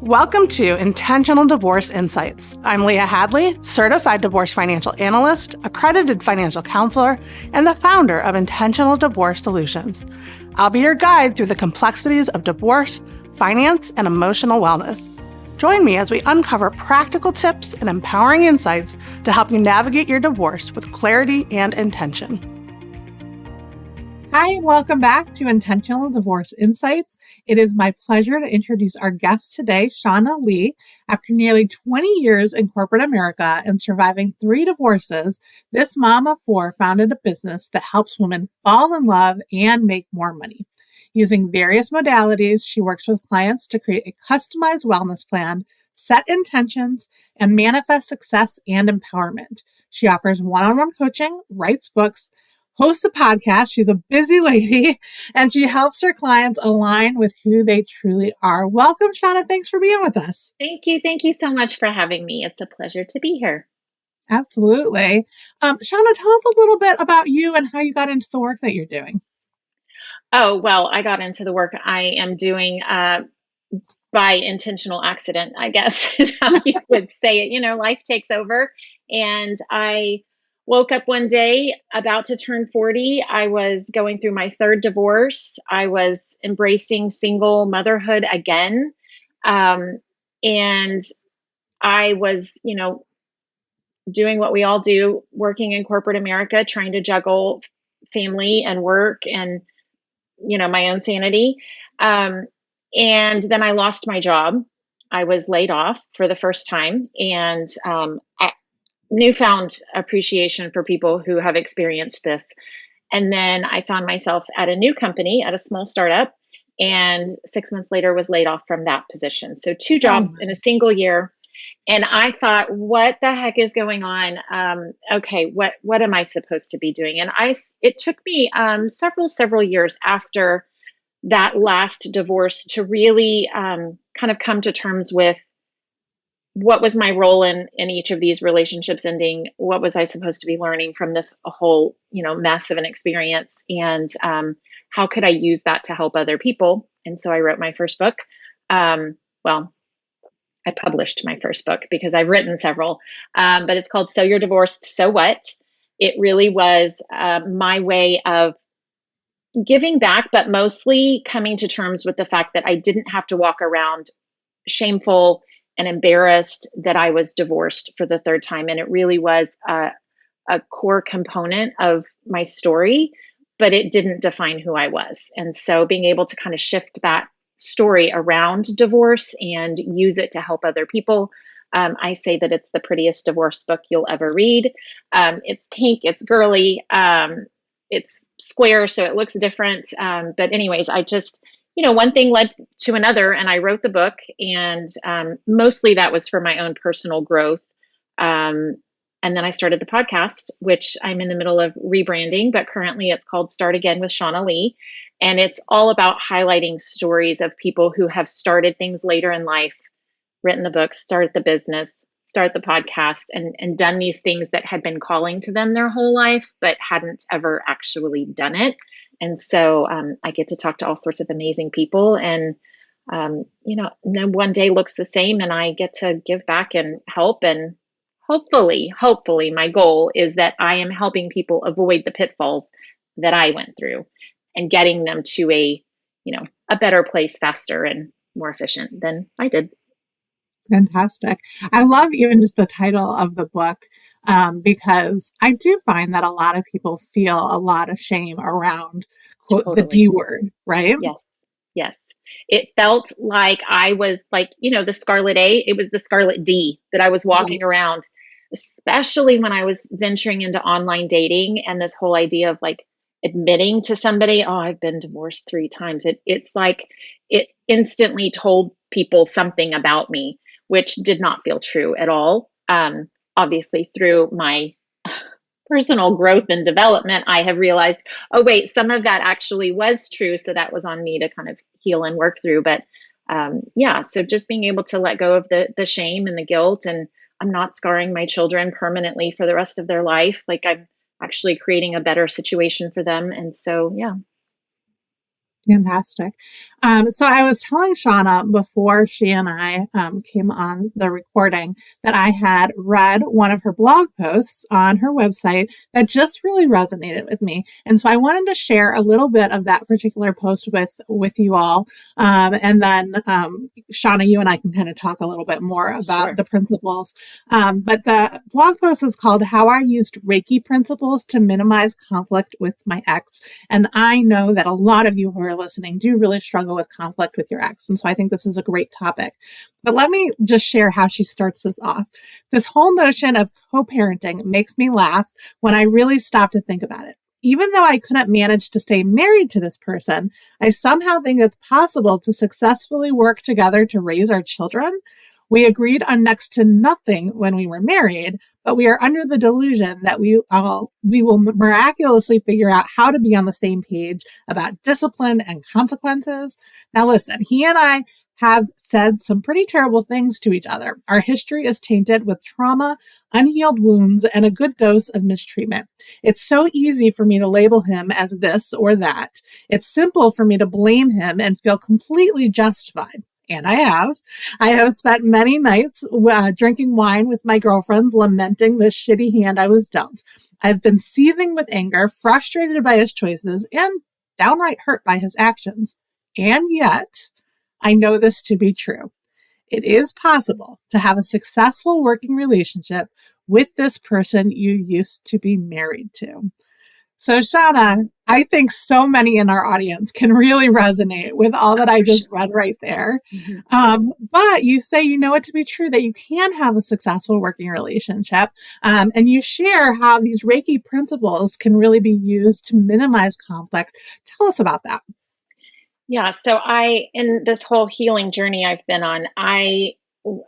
Welcome to Intentional Divorce Insights. I'm Leah Hadley, certified divorce financial analyst, accredited financial counselor, and the founder of Intentional Divorce Solutions. I'll be your guide through the complexities of divorce, finance, and emotional wellness. Join me as we uncover practical tips and empowering insights to help you navigate your divorce with clarity and intention. Hi, and welcome back to Intentional Divorce Insights. It is my pleasure to introduce our guest today, Shaunna Lee. After nearly 20 years in corporate America and surviving 3 divorces, this mom of 4 founded a business that helps women fall in love and make more money. Using various modalities, she works with clients to create a customized wellness plan, set intentions, and manifest success and empowerment. She offers one-on-one coaching, writes books, hosts a podcast. She's a busy lady, and she helps her clients align with who they truly are. Welcome, Shaunna. Thanks for being with us. Thank you. Thank you so much for having me. It's a pleasure to be here. Absolutely. Shaunna, tell us a little bit about you and how you got into the work that you're doing. Oh, well, I got into the work I am doing by intentional accident, I guess is how you would say it. You know, life takes over. And I woke up one day about to turn 40. I was going through my 3rd divorce. I was embracing single motherhood again. And I was, doing what we all do, working in corporate America, trying to juggle family and work and, my own sanity. And then I lost my job. I was laid off for the first time, and newfound appreciation for people who have experienced this. And then I found myself at a new company, at a small startup, and 6 months later was laid off from that position. So 2 jobs in a single year. And I thought, what the heck is going on? Okay, what am I supposed to be doing? And it took me several years after that last divorce to really kind of come to terms with what was my role in each of these relationships ending. What was I supposed to be learning from this whole mess of an experience, and how could I use that to help other people? And so I wrote my first book. I published my first book because I've written several, but it's called So You're Divorced, So What? It really was my way of giving back, but mostly coming to terms with the fact that I didn't have to walk around shameful and embarrassed that I was divorced for the 3rd time. And it really was a core component of my story, but it didn't define who I was. And so being able to kind of shift that story around divorce and use it to help other people. I say that it's the prettiest divorce book you'll ever read. It's pink, it's girly, it's square, so it looks different. But anyways, I just, one thing led to another, and I wrote the book, and mostly that was for my own personal growth. And then I started the podcast, which I'm in the middle of rebranding, but currently it's called Start Again with Shaunna Lee. And it's all about highlighting stories of people who have started things later in life, written the book, started the business, started the podcast, and done these things that had been calling to them their whole life, but hadn't ever actually done it. And so I get to talk to all sorts of amazing people, and, no one day looks the same, and I get to give back and help. And hopefully my goal is that I am helping people avoid the pitfalls that I went through and getting them to a better place faster and more efficient than I did. Fantastic. I love even just the title of the book, because I do find that a lot of people feel a lot of shame around, quote, Totally. the D word, right? Yes. It felt like I was like, the Scarlet A, it was the Scarlet D that I was walking around, especially when I was venturing into online dating and this whole idea of like admitting to somebody, oh, I've been divorced 3 times. It's like it instantly told people something about me, which did not feel true at all. Obviously, through my personal growth and development, I have realized, oh, wait, some of that actually was true. So that was on me to kind of heal and work through. But so just being able to let go of the shame and the guilt, and I'm not scarring my children permanently for the rest of their life. Like I'm actually creating a better situation for them. And so, yeah. Fantastic. So I was telling Shauna before she and I came on the recording that I had read one of her blog posts on her website that just really resonated with me, and so I wanted to share a little bit of that particular post with you all, and then Shauna, you and I can kind of talk a little bit more about Sure. the principles. But the blog post is called "How I Used Reiki Principles to Minimize Conflict with My Ex." And I know that a lot of you who are listening do really struggle with conflict with your ex. And so I think this is a great topic. But let me just share how she starts this off. This whole notion of co parenting makes me laugh when I really stop to think about it. Even though I couldn't manage to stay married to this person, I somehow think it's possible to successfully work together to raise our children. We agreed on next to nothing when we were married, but we are under the delusion that we will miraculously figure out how to be on the same page about discipline and consequences. Now listen, he and I have said some pretty terrible things to each other. Our history is tainted with trauma, unhealed wounds, and a good dose of mistreatment. It's so easy for me to label him as this or that. It's simple for me to blame him and feel completely justified. And I have. I have spent many nights drinking wine with my girlfriends, lamenting the shitty hand I was dealt. I've been seething with anger, frustrated by his choices, and downright hurt by his actions. And yet, I know this to be true. It is possible to have a successful working relationship with this person you used to be married to. So, Shauna, I think so many in our audience can really resonate with all that Oh, I for just sure. read right there. Mhm. But you say you know it to be true that you can have a successful working relationship. And you share how these Reiki principles can really be used to minimize conflict. Tell us about that. Yeah, so in this whole healing journey I've been on, I w-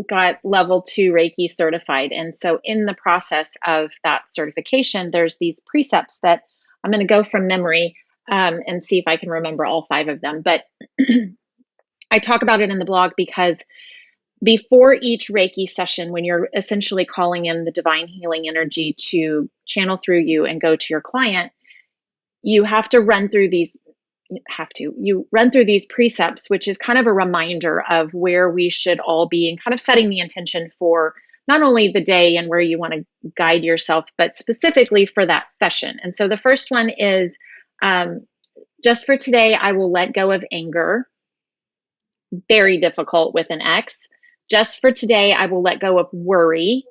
got level 2 Reiki certified. And so in the process of that certification, there's these precepts that I'm going to go from memory and see if I can remember all 5 of them. But I talk about it in the blog because before each Reiki session, when you're essentially calling in the divine healing energy to channel through you and go to your client, you have to run through these you run through these precepts, which is kind of a reminder of where we should all be and kind of setting the intention for not only the day and where you want to guide yourself, but specifically for that session. And so the first one is um, just for today, I will let go of anger. Very difficult with an ex. Just for today, I will let go of worry.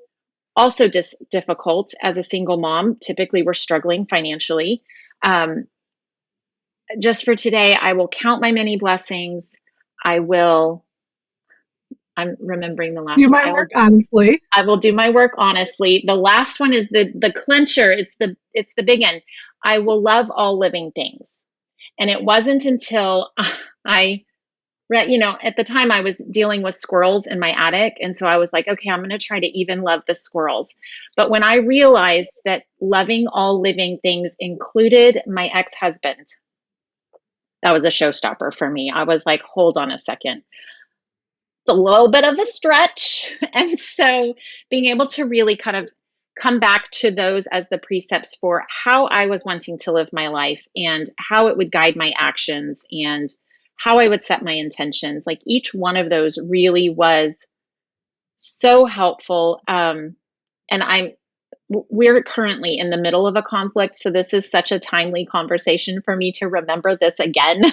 Also difficult as a single mom. Typically, we're struggling financially. Um, just for today, I will count my many blessings. I will, I'm remembering the Do last one. my work honestly. I will do my work honestly. The last one is the clincher. It's the big one. I will love all living things. And it wasn't until I read, at the time I was dealing with squirrels in my attic. And so I was like, okay, I'm going to try to even love the squirrels. But when I realized that loving all living things included my ex-husband, that was a showstopper for me. I was like, hold on a second. It's a little bit of a stretch. And so being able to really kind of come back to those as the precepts for how I was wanting to live my life and how it would guide my actions and how I would set my intentions. Like each one of those really was so helpful. And we're currently in the middle of a conflict. So this is such a timely conversation for me to remember this again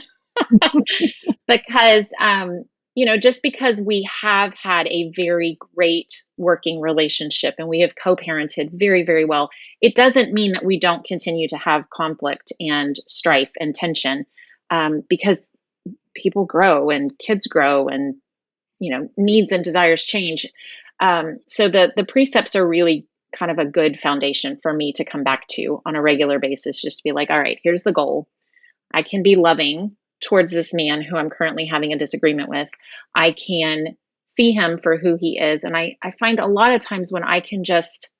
because just because we have had a very great working relationship and we have co-parented very, very well, it doesn't mean that we don't continue to have conflict and strife and tension, because people grow and kids grow and needs and desires change. So the precepts are really kind of a good foundation for me to come back to on a regular basis, just to be like, all right, here's the goal. I can be loving towards this man who I'm currently having a disagreement with. I can see him for who he is. And I find a lot of times when I can just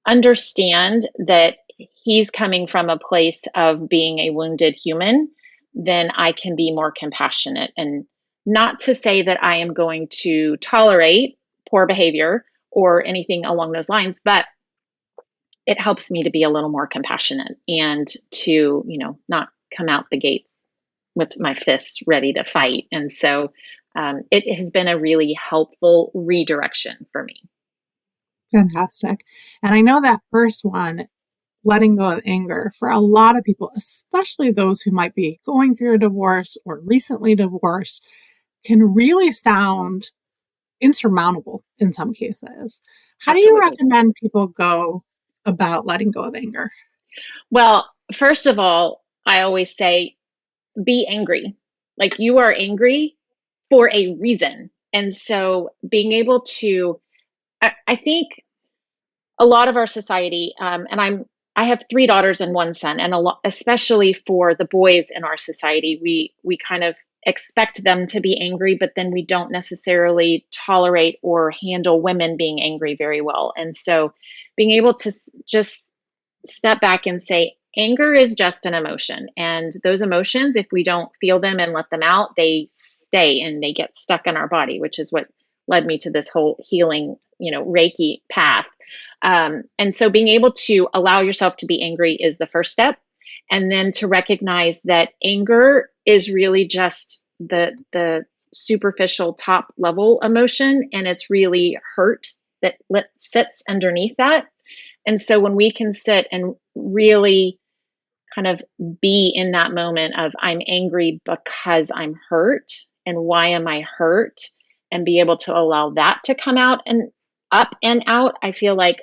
understand that he's coming from a place of being a wounded human, then I can be more compassionate. And not to say that I am going to tolerate poor behavior or anything along those lines, but it helps me to be a little more compassionate and to, not come out the gates with my fists ready to fight. And so it has been a really helpful redirection for me. Fantastic. And I know that first one, letting go of anger, for a lot of people, especially those who might be going through a divorce or recently divorced, can really sound insurmountable in some cases. How do you Absolutely. recommend people go about letting go of anger? Well, first of all, I always say be angry. Like you are angry for a reason. And so being able to, I think a lot of our society, I have three daughters and one son, and especially for the boys in our society, we kind of expect them to be angry, but then we don't necessarily tolerate or handle women being angry very well. And so being able to just step back and say, anger is just an emotion. And those emotions, if we don't feel them and let them out, they stay and they get stuck in our body, which is what led me to this whole healing, Reiki path. And so being able to allow yourself to be angry is the first step. And then to recognize that anger is really just the superficial top level emotion. And it's really hurt that sits underneath that. And so when we can sit and really kind of be in that moment of I'm angry because I'm hurt, and why am I hurt, and be able to allow that to come out and up and out, I feel like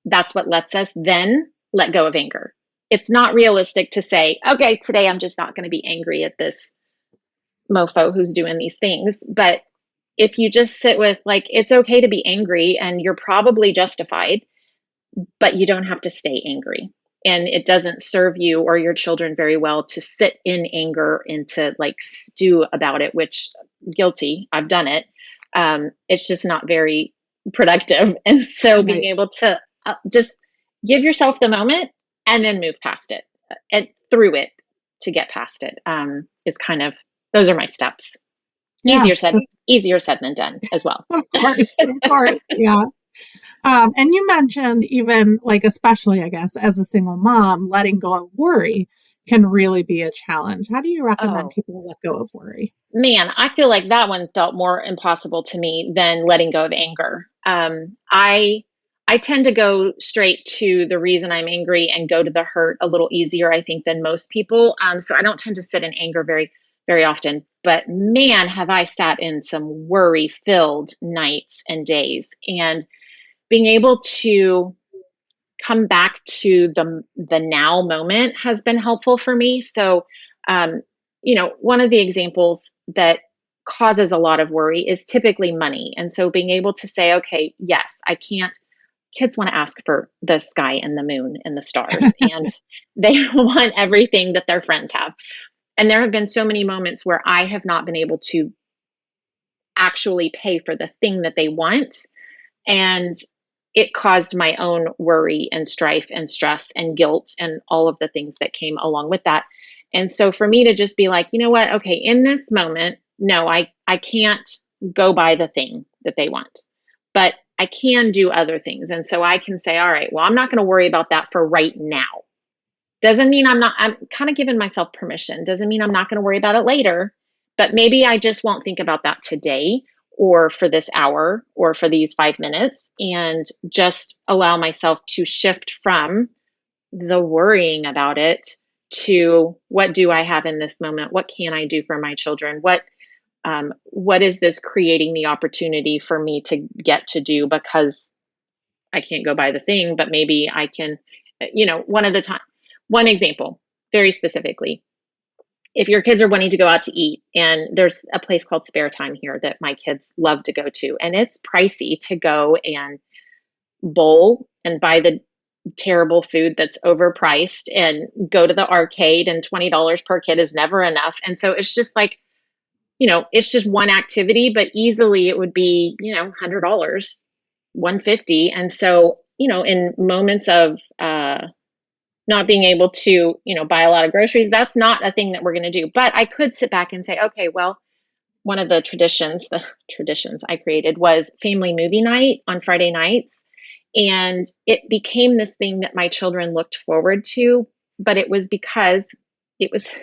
that's what lets us then let go of anger. It's not realistic to say, okay, today I'm just not going to be angry at this mofo who's doing these things. But if you just sit with, like, it's okay to be angry and you're probably justified, but you don't have to stay angry. And it doesn't serve you or your children very well to sit in anger and to like stew about it, which guilty, I've done it. It's just not very productive. And so being Right. able to just give yourself the moment and then move past it and through it to get past it is kind of, those are my steps. Yeah, Easier said than done as well. of course, of course. Yeah. And you mentioned even like, especially, I guess, as a single mom, letting go of worry can really be a challenge. How do you recommend Oh, people let go of worry? man, I feel like that one felt more impossible to me than letting go of anger. I tend to go straight to the reason I'm angry and go to the hurt a little easier, I think, than most people. So I don't tend to sit in anger very often. But man, have I sat in some worry filled nights and days. And being able to come back to the now moment has been helpful for me. So, one of the examples that causes a lot of worry is typically money. And so being able to say, okay, yes, I can't, kids want to ask for the sky and the moon and the stars, and they want everything that their friends have. And there have been so many moments where I have not been able to actually pay for the thing that they want. And it caused my own worry and strife and stress and guilt and all of the things that came along with that. And so for me to just be like, you know what? Okay, in this moment, no, I can't go buy the thing that they want, but I can do other things. And so I can say, all right, well, I'm not going to worry about that for right now. Doesn't mean I'm kind of giving myself permission. Doesn't mean I'm not going to worry about it later, but maybe I just won't think about that today or for this hour or for these 5 minutes, and just allow myself to shift from the worrying about it to what do I have in this moment? What can I do for my children? What is this creating the opportunity for me to get to do, because I can't go buy the thing, but maybe I can, one example, very specifically, if your kids are wanting to go out to eat, and there's a place called Spare Time here that my kids love to go to, and it's pricey to go and bowl and buy the terrible food that's overpriced and go to the arcade, and $20 per kid is never enough. And so it's just like, it's just one activity, but easily it would be, $100, 150. And so, in moments of not being able to, buy a lot of groceries, that's not a thing that we're going to do. But I could sit back and say, okay, well, one of the traditions I created was family movie night on Friday nights. And it became this thing that my children looked forward to, but it was because it was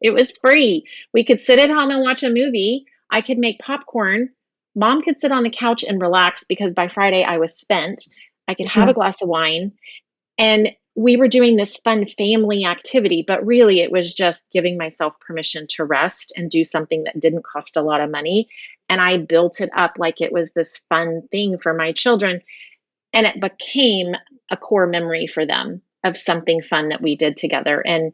It was free. We could sit at home and watch a movie. I could make popcorn. Mom could sit on the couch and relax because by Friday I was spent. I could have a Sure. glass of wine. And we were doing this fun family activity, but really it was just giving myself permission to rest and do something that didn't cost a lot of money. And I built it up like it was this fun thing for my children. And it became a core memory for them of something fun that we did together. And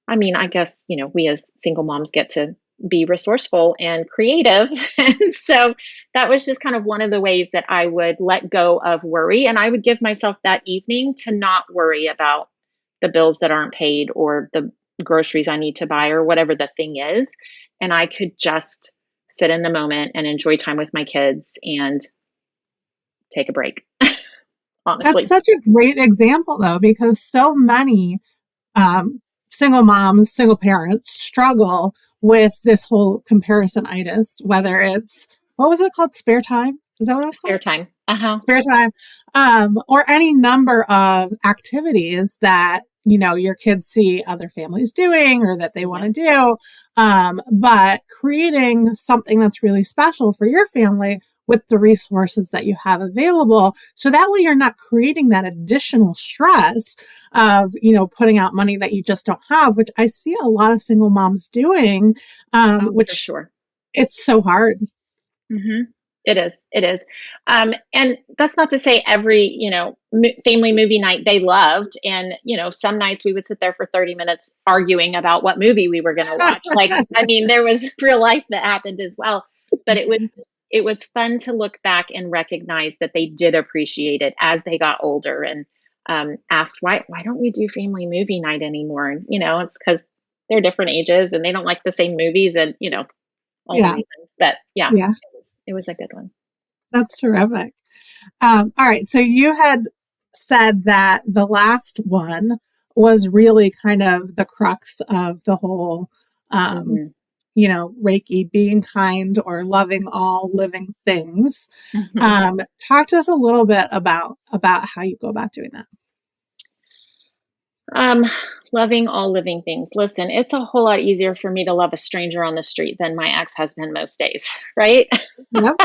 I mean, I guess, we as single moms get to be resourceful and creative. And so that was just kind of one of the ways that I would let go of worry. And I would give myself that evening to not worry about the bills that aren't paid or the groceries I need to buy or whatever the thing is. And I could just sit in the moment and enjoy time with my kids and take a break, That's honestly. such a great example, though, because so many um, single moms, single parents struggle with this whole comparison-itis, whether it's, what was it called? Spare time? Is that what it was called? Spare time. Uh-huh. Spare time, or any number of activities that your kids see other families doing or that they want Yeah, to do, but creating something that's really special for your family with the resources that you have available, so that way you're not creating that additional stress of putting out money that you just don't have, which I see a lot of single moms doing, oh, for which sure. it's so hard. Mhm. It is, it is. And that's not to say every, family movie night they loved. And, some nights we would sit there for 30 minutes arguing about what movie we were going to watch. Like, I mean, there was real life that happened as well. But it was fun to look back and recognize that they did appreciate it as they got older and asked, why don't we do family movie night anymore? And, it's because they're different ages and they don't like the same movies and, all the Yeah, reasons. But yeah, yeah, it was a good one. that's terrific. All right. So you had said that the last one was really kind of the crux of the whole, um, Mhm. Reiki, being kind or loving all living things. Mhm. Talk to us a little bit about how you go about doing that. Um, Loving all living things. Listen, it's a whole lot easier for me to love a stranger on the street than my ex-husband most days, right? Yep.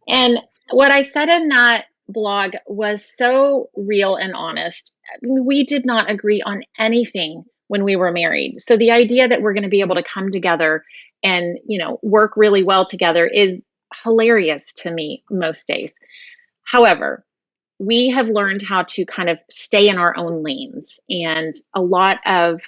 And what I said in that blog was so real and honest. We did not agree on anything when we were married. So the idea that we're going to be able to come together and, work really well together is hilarious to me most days. However, we have learned how to kind of stay in our own lanes. And a lot of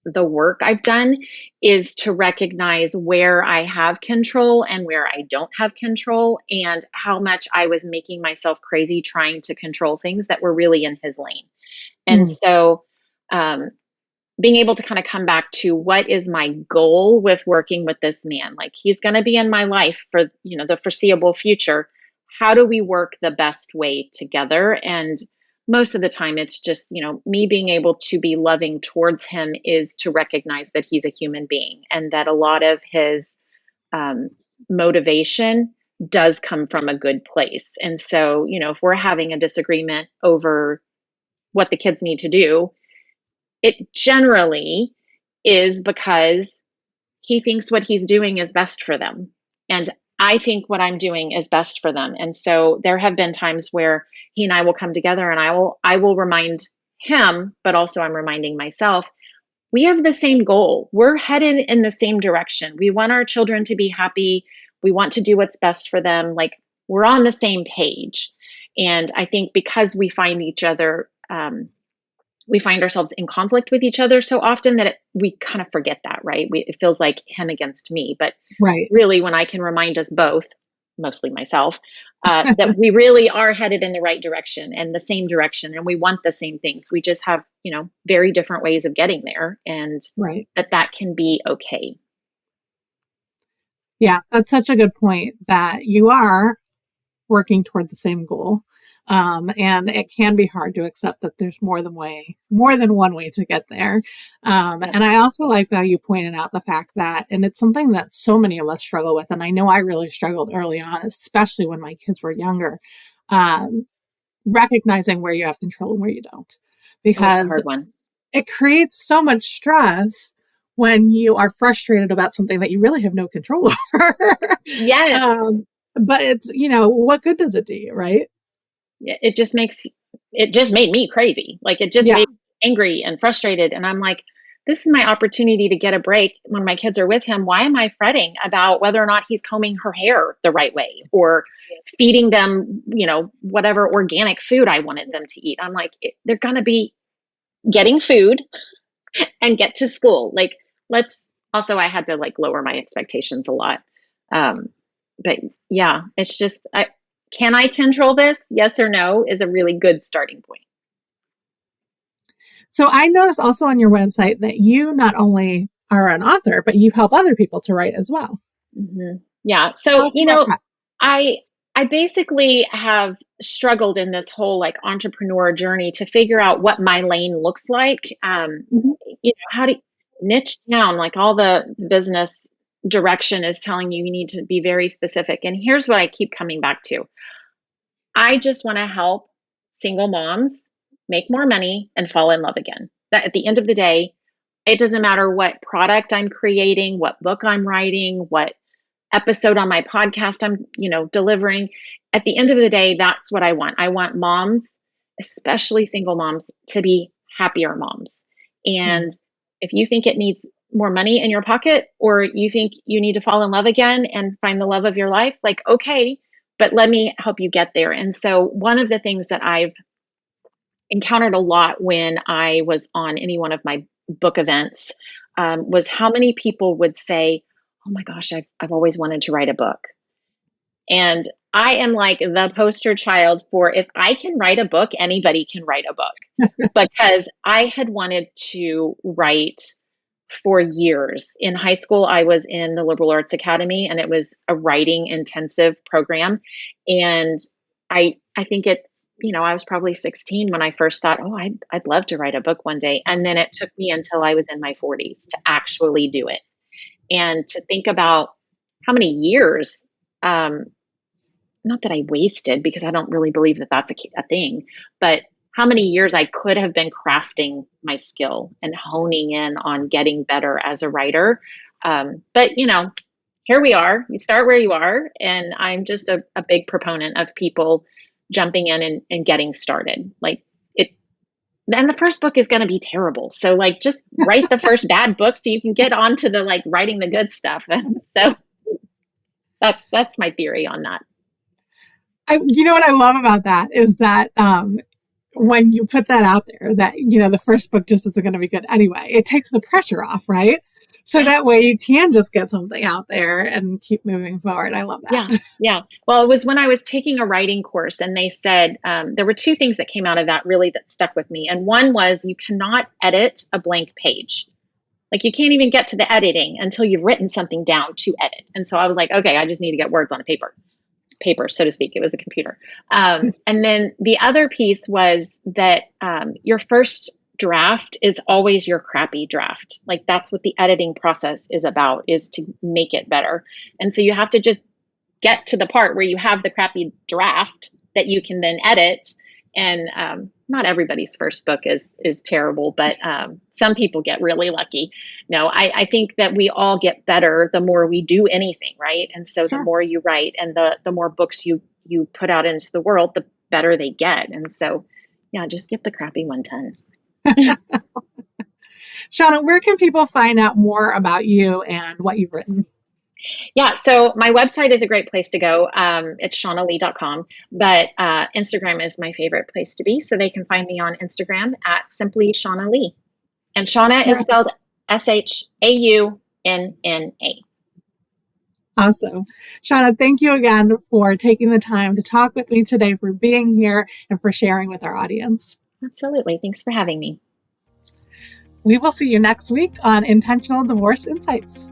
the work I've done is to recognize where I have control and where I don't have control, and how much I was making myself crazy trying to control things that were really in his lane. And Mm, so, um, being able to kind of come back to what is my goal with working with this man, like he's going to be in my life for the foreseeable future. How do we work the best way together? And most of the time it's just me being able to be loving towards him is to recognize that he's a human being and that a lot of his um, motivation does come from a good place. And so if we're having a disagreement over what the kids need to do, it generally is because he thinks what he's doing is best for them. And I think what I'm doing is best for them. And so there have been times where he and I will come together and I will remind him, but also I'm reminding myself, we have the same goal. We're headed in the same direction. We want our children to be happy. We want to do what's best for them. Like we're on the same page. And I think because we find ourselves in conflict with each other so often that we kind of forget that, right? It feels like him against me. But right. really, when I can remind us both, mostly myself, that we really are headed in the right direction and the same direction, and we want the same things. We just have, very different ways of getting there, and Right. that can be okay. Yeah, that's such a good point that you are working toward the same goal. And it can be hard to accept that there's more than one way to get there. Yep. And I also like how you pointed out the fact that, and it's something that so many of us struggle with. And I know I really struggled early on, especially when my kids were younger, um, recognizing where you have control and where you don't. Oh, it's a Because hard one. it creates so much stress when you are frustrated about something that you really have no control over. Yes. But it's, what good does it do you, right? It just made me crazy. Like, it just Yeah. made me angry and frustrated. And I'm like, this is my opportunity to get a break when my kids are with him. Why am I fretting about whether or not he's combing her hair the right way or feeding them, whatever organic food I wanted them to eat? I'm like, they're going to be getting food and get to school. Like, I had to like lower my expectations a lot. But yeah, it's just, can I control this? Yes or no is a really good starting point. So I noticed also on your website that you not only are an author, but you help other people to write as well. Mm-hmm. Yeah. Tell So, us about that. I basically have struggled in this whole like entrepreneur journey to figure out what my lane looks like. Mm-hmm. How to niche down, like all the business direction is telling you need to be very specific. And here's what I keep coming back to. I just want to help single moms make more money and fall in love again. That at the end of the day, it doesn't matter what product I'm creating, what book I'm writing, what episode on my podcast I'm, delivering. At the end of the day, that's what I want. I want moms, especially single moms, to be happier moms. And if you think it needs more money in your pocket, or you think you need to fall in love again and find the love of your life, like, okay, but let me help you get there. And so one of the things that I've encountered a lot when I was on any one of my book events was how many people would say, oh my gosh, I've always wanted to write a book. And I am like the poster child for, if I can write a book, anybody can write a book. Because I had wanted to write for years. In high school, I was in the Liberal Arts Academy, and it was a writing intensive program. And I think it's, I was probably 16 when I first thought, oh, I'd love to write a book one day. And then it took me until I was in my 40s to actually do it. And to think about how many years, not that I wasted, because I don't really believe that that's a thing, but how many years I could have been crafting my skill and honing in on getting better as a writer. But, here we are. You start where you are. And I'm just a big proponent of people jumping in and getting started. Like, and the first book is going to be terrible. So like, just write the first bad book so you can get on to the like writing the good stuff. So that's my theory on that. What I love about that is that when you put that out there, that, the first book just isn't going to be good anyway, it takes the pressure off, right? So that way you can just get something out there and keep moving forward. I love that. Yeah. Well, it was when I was taking a writing course, and they said there were two things that came out of that really that stuck with me. And one was, you cannot edit a blank page. Like, you can't even get to the editing until you've written something down to edit. And so I was like, okay, I just need to get words on a paper, so to speak. It was a computer. And then the other piece was that your first draft is always your crappy draft. Like, that's what the editing process is about, is to make it better. And so you have to just get to the part where you have the crappy draft that you can then edit. And not everybody's first book is terrible, but some people get really lucky. No, I think that we all get better the more we do anything, right? And so the more you write and the more books you put out into the world, the better they get. And so, yeah, just get the crappy one done. Shaunna, where can people find out more about you and what you've written? Yeah, so my website is a great place to go. It's ShaunnaLee.com, but Instagram is my favorite place to be. So they can find me on Instagram at simply Shaunna Lee. And Shaunna is spelled ShaunNA. Awesome. Shaunna, thank you again for taking the time to talk with me today, for being here, and for sharing with our audience. Absolutely. Thanks for having me. We will see you next week on Intentional Divorce Insights.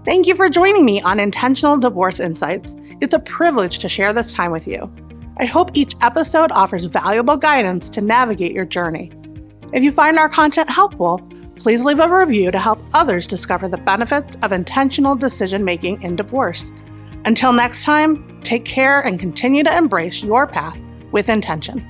Thank you for joining me on Intentional Divorce Insights. It's a privilege to share this time with you. I hope each episode offers valuable guidance to navigate your journey. If you find our content helpful, please leave a review to help others discover the benefits of intentional decision-making in divorce. Until next time, take care and continue to embrace your path with intention.